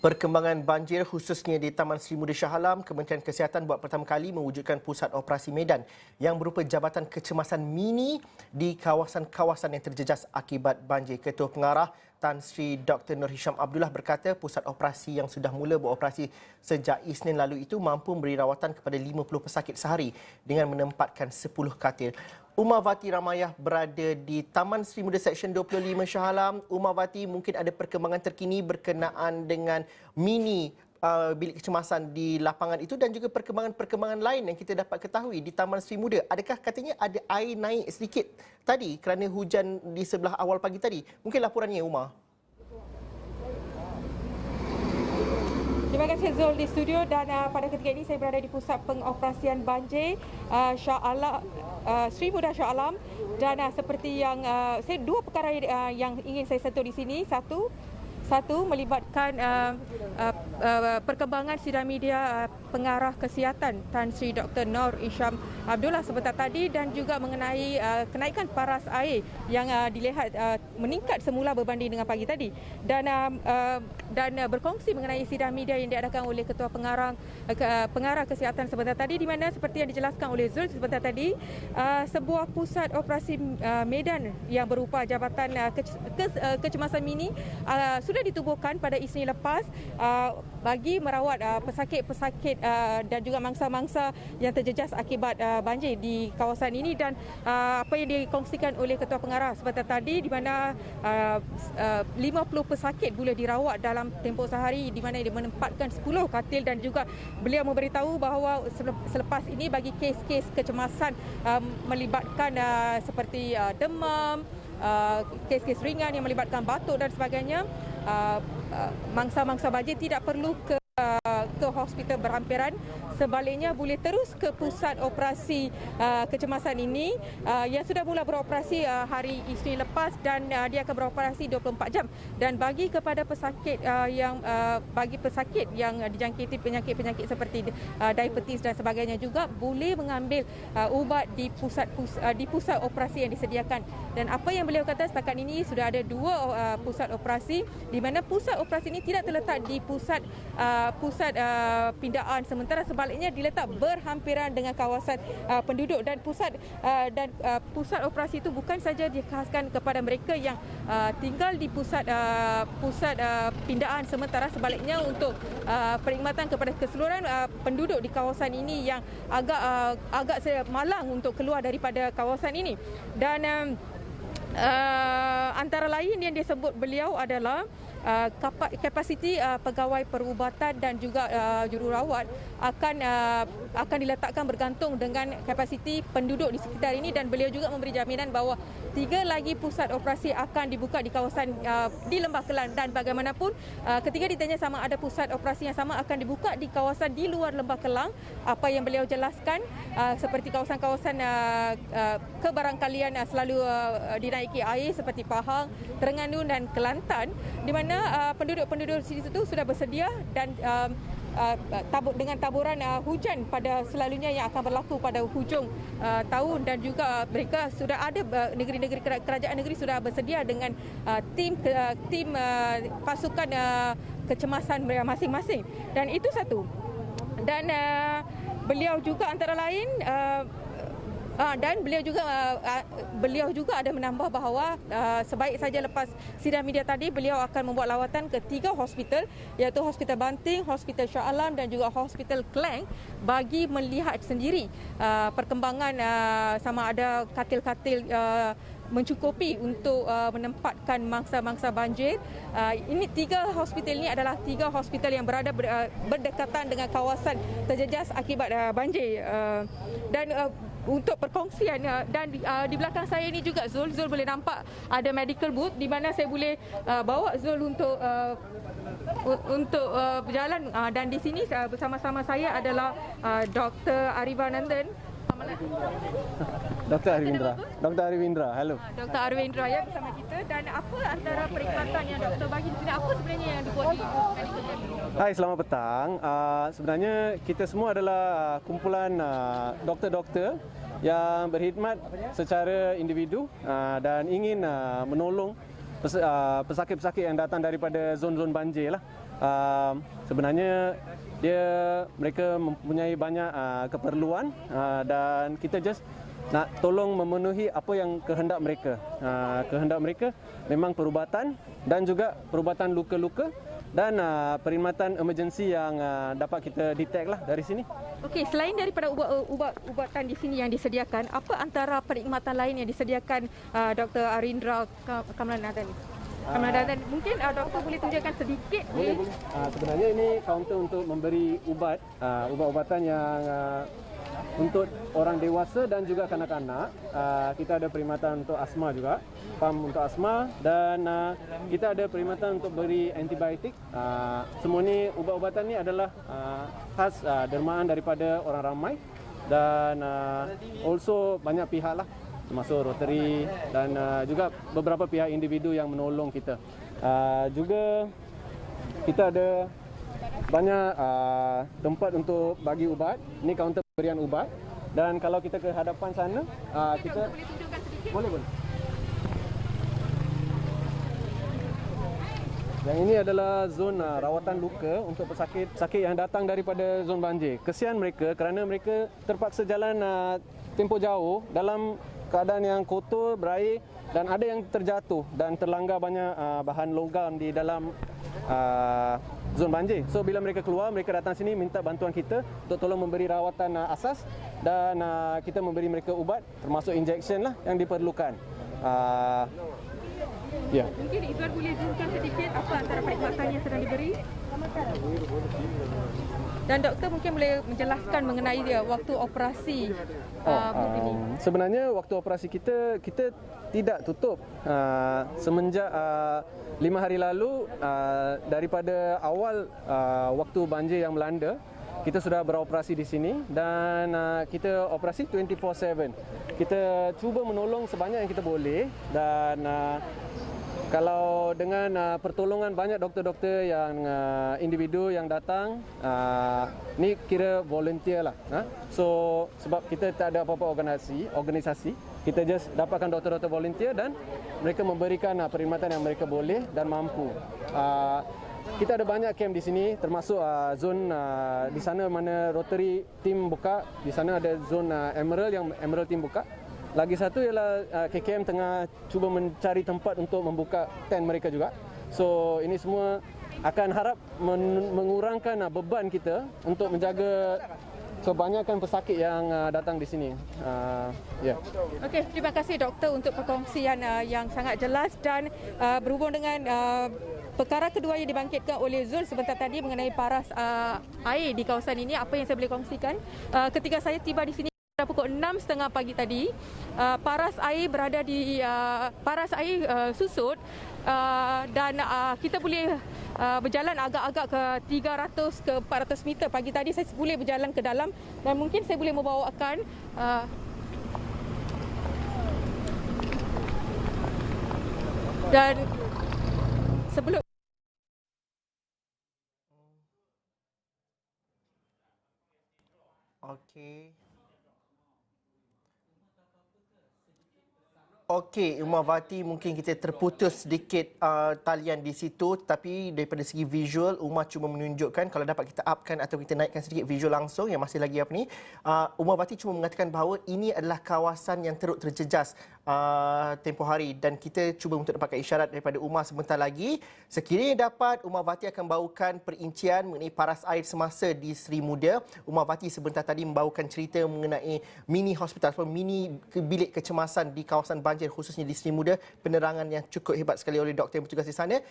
Perkembangan banjir khususnya di Taman Sri Muda Shah Alam, Kementerian Kesihatan buat pertama kali mewujudkan pusat operasi medan yang berupa jabatan kecemasan mini di kawasan-kawasan yang terjejas akibat banjir. Ketua Pengarah Tan Sri Dr. Nur Hisham Abdullah berkata pusat operasi yang sudah mula beroperasi sejak Isnin lalu itu mampu memberi rawatan kepada 50 pesakit sehari dengan menempatkan 10 katil. Umawati Ramayah berada di Taman Sri Muda Seksyen 25 Shah Alam. Umawati, mungkin ada perkembangan terkini berkenaan dengan mini bilik kecemasan di lapangan itu dan juga perkembangan-perkembangan lain yang kita dapat ketahui di Taman Sri Muda. Adakah katanya ada air naik sedikit tadi kerana hujan di sebelah awal pagi tadi? Mungkin laporannya, Umar. Terima kasih Zul di studio dan pada ketika ini saya berada di pusat pengoperasian banjir Shah Alam, Sri Muda Shah Alam dan seperti yang saya dua perkara yang ingin saya sentuh di sini. Satu melibatkan perkembangan sidang media Pengarah Kesihatan Tan Sri Dr. Nur Hisham Abdullah sebentar tadi dan juga mengenai kenaikan paras air yang dilihat meningkat semula berbanding dengan pagi tadi dan berkongsi mengenai sidang media yang diadakan oleh Ketua Pengarah Kesihatan sebentar tadi di mana seperti yang dijelaskan oleh Zul sebentar tadi sebuah pusat operasi medan yang berupa jabatan kecemasan mini sudah ditubuhkan pada Isnin lepas bagi merawat pesakit-pesakit dan juga mangsa-mangsa yang terjejas akibat banjir di kawasan ini dan apa yang dikongsikan oleh Ketua Pengarah sebentar tadi di mana 50 pesakit boleh dirawat dalam tempoh sehari di mana dia menempatkan 10 katil dan juga beliau memberitahu bahawa selepas ini bagi kes-kes kecemasan melibatkan seperti demam, kes-kes ringan yang melibatkan batuk dan sebagainya, mangsa-mangsa banjir tidak perlu ke hospital berhampiran, sebaliknya boleh terus ke pusat operasi kecemasan ini yang sudah mula beroperasi hari Isnin lepas dan dia akan beroperasi 24 jam dan bagi kepada pesakit bagi pesakit yang dijangkiti penyakit-penyakit seperti diabetes dan sebagainya juga boleh mengambil ubat di pusat operasi yang disediakan. Dan apa yang beliau kata setakat ini sudah ada 2 pusat operasi di mana pusat operasi ini tidak terletak di pusat pindaan sementara sebaliknya diletak berhampiran dengan kawasan penduduk dan pusat operasi itu bukan saja dikhaskan kepada mereka yang tinggal di pusat pindaan sementara sebaliknya untuk perkhidmatan kepada keseluruhan penduduk di kawasan ini yang agak malang untuk keluar daripada kawasan ini dan antara lain yang disebut beliau adalah kapasiti pegawai perubatan dan juga jururawat akan diletakkan bergantung dengan kapasiti penduduk di sekitar ini dan beliau juga memberi jaminan bahawa 3 lagi pusat operasi akan dibuka di kawasan di Lembah Kelang dan bagaimanapun ketika ditanya sama ada pusat operasi yang sama akan dibuka di kawasan di luar Lembah Kelang, apa yang beliau jelaskan seperti kawasan-kawasan kebarangkalian selalu dinaiki air seperti Pahang, Terengganu dan Kelantan di mana penduduk-penduduk di situ sudah bersedia dan dengan taburan hujan pada selalunya yang akan berlaku pada hujung tahun dan juga mereka sudah ada negeri-negeri kerajaan negeri sudah bersedia dengan tim pasukan kecemasan masing-masing dan itu satu dan beliau juga antara lain dan beliau juga ada menambah bahawa sebaik saja lepas sidang media tadi beliau akan membuat lawatan ke 3 hospital iaitu Hospital Banting, Hospital Shah Alam dan juga Hospital Klang bagi melihat sendiri perkembangan sama ada katil-katil mencukupi untuk menempatkan mangsa-mangsa banjir. Ini 3 hospital ini adalah 3 hospital yang berada berdekatan dengan kawasan terjejas akibat banjir dan untuk perkongsian dan di belakang saya ini juga Zul boleh nampak ada medical booth di mana saya boleh bawa Zul untuk berjalan dan di sini bersama-sama saya adalah Dr. Arivanandan. Dr. Arivindra, halo. Dr. Arivindra ya bersama kita dan apa antara perkhidmatan yang doktor bagi di sini, apa sebenarnya yang dibuat di medical camp? Hai, selamat petang. Sebenarnya kita semua adalah kumpulan doktor-doktor yang berkhidmat secara individu dan ingin menolong pesakit-pesakit yang datang daripada zon-zon banjir lah. sebenarnya mereka mempunyai banyak keperluan dan kita just nak tolong memenuhi apa yang kehendak mereka. Kehendak mereka memang perubatan dan juga perubatan luka-luka dan perkhidmatan emergency yang dapat kita detect lah dari sini. Okey, selain daripada ubatan di sini yang disediakan, apa antara perkhidmatan lain yang disediakan Dr. Arindra Kamalanathan? Mungkin doktor boleh tunjukkan sedikit Boleh. Sebenarnya ini kaunter untuk memberi ubat-ubatan yang untuk orang dewasa dan juga kanak-kanak. Kita ada perkhidmatan untuk asma juga, pam untuk asma, dan kita ada perkhidmatan untuk beri antibiotik. Semua ni ubat-ubatan ni adalah khas dermaan daripada orang ramai dan also banyak pihak lah, termasuk Rotary dan juga beberapa pihak individu yang menolong kita. Juga kita ada banyak tempat untuk bagi ubat. Ini kaunter pemberian ubat. Dan kalau kita ke hadapan sana, kita boleh tunjukkan sedikit? boleh. Yang ini adalah zon rawatan luka untuk pesakit yang datang daripada zon banjir. Kesian mereka kerana mereka terpaksa jalan tempoh jauh dalam keadaan yang kotor, berair dan ada yang terjatuh dan terlanggar banyak bahan logam di dalam zon banjir. So bila mereka keluar, mereka datang sini minta bantuan kita untuk tolong memberi rawatan asas dan kita memberi mereka ubat termasuk injection lah yang diperlukan. Ya. Mungkin Izwan boleh zoomkan sedikit apa antara perkhidmatan yang sedang diberi? Dan doktor mungkin boleh menjelaskan mengenai waktu operasi booth ini. Sebenarnya waktu operasi kita tidak tutup semenjak 5 hari lalu daripada awal waktu banjir yang melanda. Kita sudah beroperasi di sini dan kita operasi 24/7. Kita cuba menolong sebanyak yang kita boleh dan kalau dengan pertolongan banyak doktor-doktor yang individu yang datang, ni kira volunteer lah. So sebab kita tak ada apa-apa organisasi, kita just dapatkan doktor-doktor volunteer dan mereka memberikan perkhidmatan yang mereka boleh dan mampu. Kita ada banyak camp di sini, termasuk zon di sana mana Rotary team buka, di sana ada zon Emerald yang Emerald team buka. Lagi satu ialah KKM tengah cuba mencari tempat untuk membuka tent mereka juga. So ini semua akan harap mengurangkan beban kita untuk menjaga kebanyakan pesakit yang datang di sini. Okey, terima kasih doktor untuk perkongsian yang sangat jelas dan berhubung dengan perkara kedua yang dibangkitkan oleh Zul sebentar tadi mengenai paras air di kawasan ini, apa yang saya boleh kongsikan? Ketika saya tiba di sini pada pukul 6.30 pagi tadi, paras air berada di paras air susut dan kita boleh berjalan agak-agak ke 300 ke 400 meter. Pagi tadi saya boleh berjalan ke dalam dan mungkin saya boleh membawakan dan sebelum Okey, Umar Wati, mungkin kita terputus sedikit talian di situ, tapi daripada segi visual Umar cuma menunjukkan, kalau dapat kita upkan atau kita naikkan sedikit visual langsung yang masih lagi Umar Wati cuma mengatakan bahawa ini adalah kawasan yang teruk terjejas tempoh hari dan kita cuba untuk dapatkan isyarat daripada Umar sebentar lagi. Sekiranya dapat, Umar Wati akan bawakan perincian mengenai paras air semasa di Seri Muda. Umar Wati sebentar tadi membawakan cerita mengenai mini hospital atau mini bilik kecemasan di kawasan banjir khususnya di Seri Muda, penerangan yang cukup hebat sekali oleh doktor yang bertugas di sana.